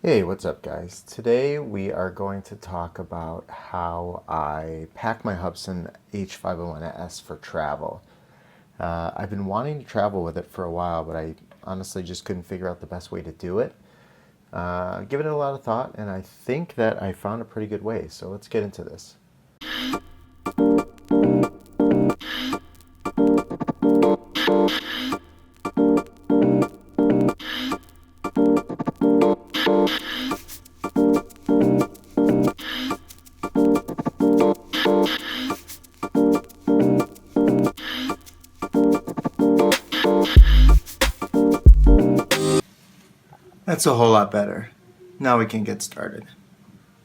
Hey, what's up guys? Today we are going to talk about how I pack my Hubsan H501s for travel. I've been wanting to travel with it for a while, but I honestly just couldn't figure out the best way to do it. Given it a lot of thought, and I think that I found a pretty good way, so let's get into this. That's a whole lot better. Now we can get started.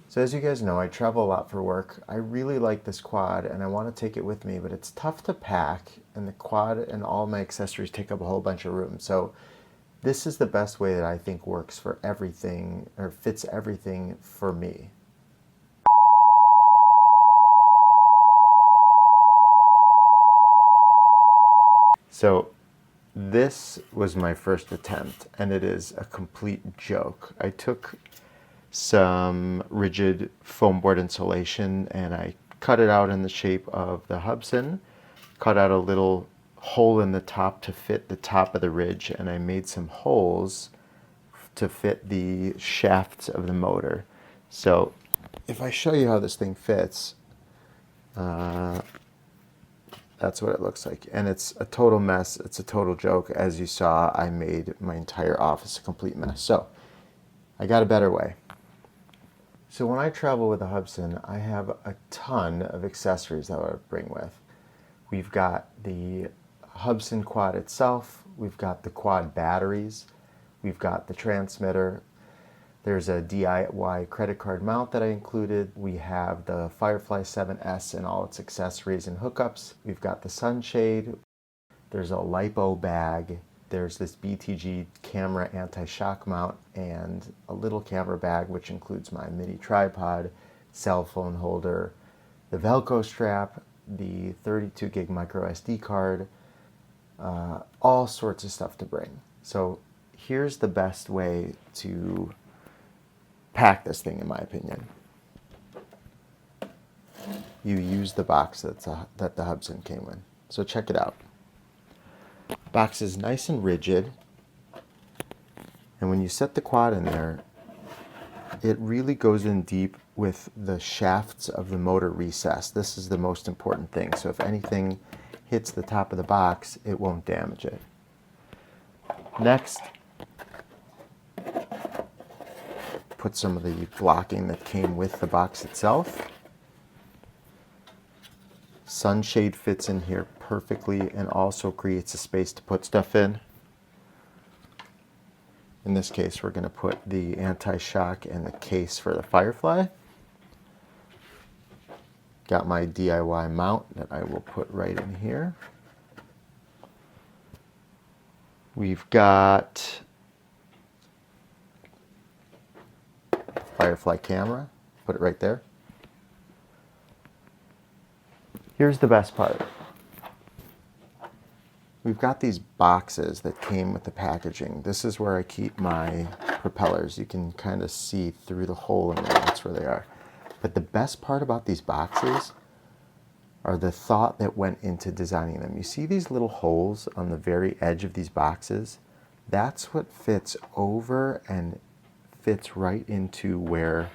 So as you guys know, I travel a lot for work. I really like this quad and I want to take it with me, but it's tough to pack and the quad and all my accessories take up a whole bunch of room. So this is the best way that I think works for everything or fits everything for me. So this was my first attempt and it is a complete joke. I took some rigid foam board insulation and I cut it out in the shape of the Hubsan, cut out a little hole in the top to fit the top of the ridge, and I made some holes to fit the shafts of the motor. So if I show you how this thing fits, that's what it looks like. And it's a total mess. It's a total joke. As you saw, I made my entire office a complete mess. So I got a better way. So when I travel with a Hubsan, I have a ton of accessories that I would bring with. We've got the Hubsan quad itself, we've got the quad batteries, we've got the transmitter, there's a DIY credit card mount that I included, we have the Firefly 7S and all its accessories and hookups, we've got the Sunshade, there's a LiPo bag, there's this BTG Camera anti-shock mount, and a little camera bag which includes my mini tripod, cell phone holder, the Velcro strap, the 32 gig micro SD card, all sorts of stuff to bring. So here's the best way to pack this thing in my opinion. You use the box that the Hubsan came in. So check it out. The box is nice and rigid, and when you set the quad in there, it really goes in deep with the shafts of the motor recess. This is the most important thing. So if anything hits the top of the box, it won't damage it. Next, put some of the blocking that came with the box itself. Sunshade fits in here perfectly and also creates a space to put stuff in. In this case, we're going to put the anti-shock and the case for the Firefly. Got my DIY mount that I will put right in here. We've got Firefly camera, put it right there. Here's the best part. We've got these boxes that came with the packaging. This is where I keep my propellers. You can kind of see through the hole in there, that's where they are. But the best part about these boxes are the thought that went into designing them. You see these little holes on the very edge of these boxes? That's what fits over and fits right into where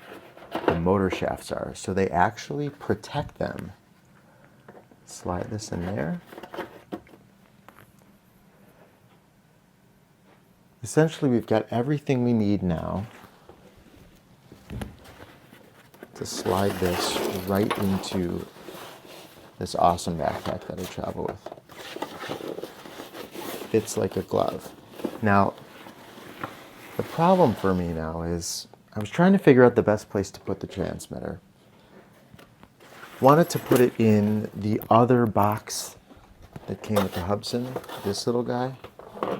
the motor shafts are. So they actually protect them. Slide this in there. Essentially, we've got everything we need now to slide this right into this awesome backpack that I travel with. Fits like a glove. Now, the problem for me now is I was trying to figure out the best place to put the transmitter. Wanted to put it in the other box that came with the Hubsan, this little guy,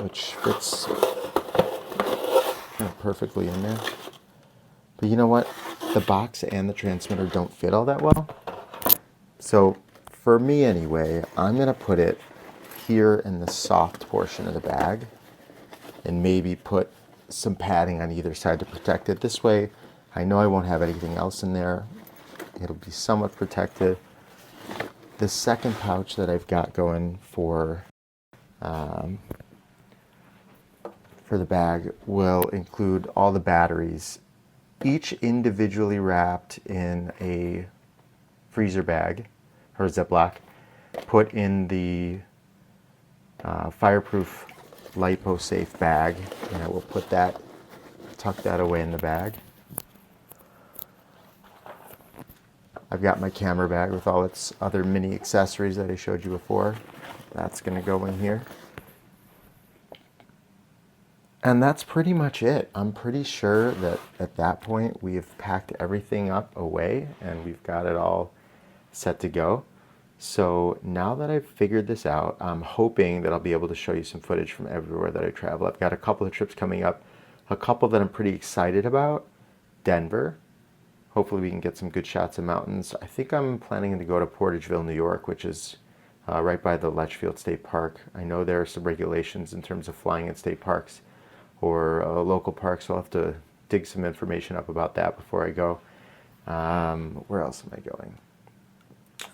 which fits perfectly in there. But you know what? The box and the transmitter don't fit all that well. So for me anyway, I'm going to put it here in the soft portion of the bag and maybe put some padding on either side to protect it. This way, I know I won't have anything else in there. It'll be somewhat protected. The second pouch that I've got going for the bag will include all the batteries, each individually wrapped in a freezer bag or Ziploc, put in the fireproof LiPo safe bag, and I will tuck that away in the bag. I've got my camera bag with all its other mini accessories that I showed you before. That's going to go in here. And that's pretty much it. I'm pretty sure that at that point we have packed everything up away and we've got it all set to go. So now that I've figured this out, I'm hoping that I'll be able to show you some footage from everywhere that I travel. I've got a couple of trips coming up, a couple that I'm pretty excited about. Denver. Hopefully we can get some good shots of mountains. I think I'm planning to go to Portageville, New York, which is right by the Litchfield State Park. I know there are some regulations in terms of flying in state parks or local parks, so I'll have to dig some information up about that before I go. Where else am I going?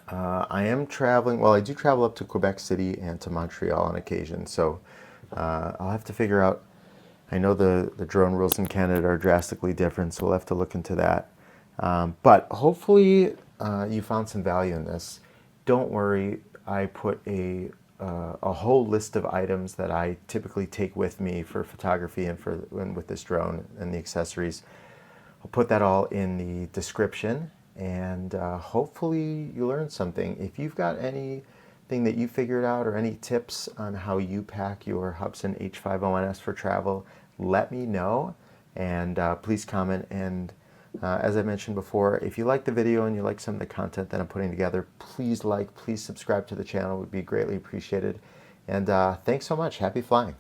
I am traveling, well, I do travel up to Quebec City and to Montreal on occasion, so I'll have to figure out, I know the drone rules in Canada are drastically different, so we'll have to look into that. But hopefully you found some value in this. Don't worry, I put a whole list of items that I typically take with me for photography and with this drone and the accessories. I'll put that all in the description, and hopefully you learned something. If you've got anything that you figured out or any tips on how you pack your Hubsan H501s for travel, let me know, and please comment. And as I mentioned before, if you like the video and you like some of the content that I'm putting together, please subscribe to the channel. It would be greatly appreciated. And thanks so much. Happy flying.